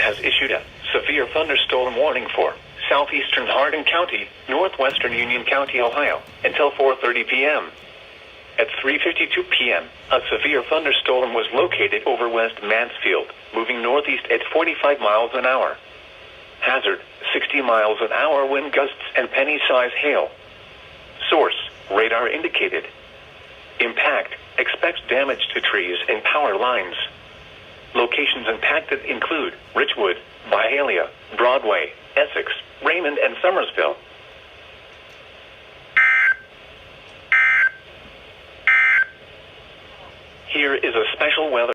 has issued a severe thunderstorm warning for southeastern Hardin County, northwestern Union County, Ohio, until 4:30 p.m. At 3:52 p.m., a severe thunderstorm was located over West Mansfield, moving northeast at 45 miles an hour. Hazard, 60 miles an hour wind gusts and penny-size hail. Source, radar indicated. Impact, expects damage to trees and power lines. Locations impacted include Richwood, Byhalia, Broadway, Essex, Raymond, and Somersville. Here is a special weather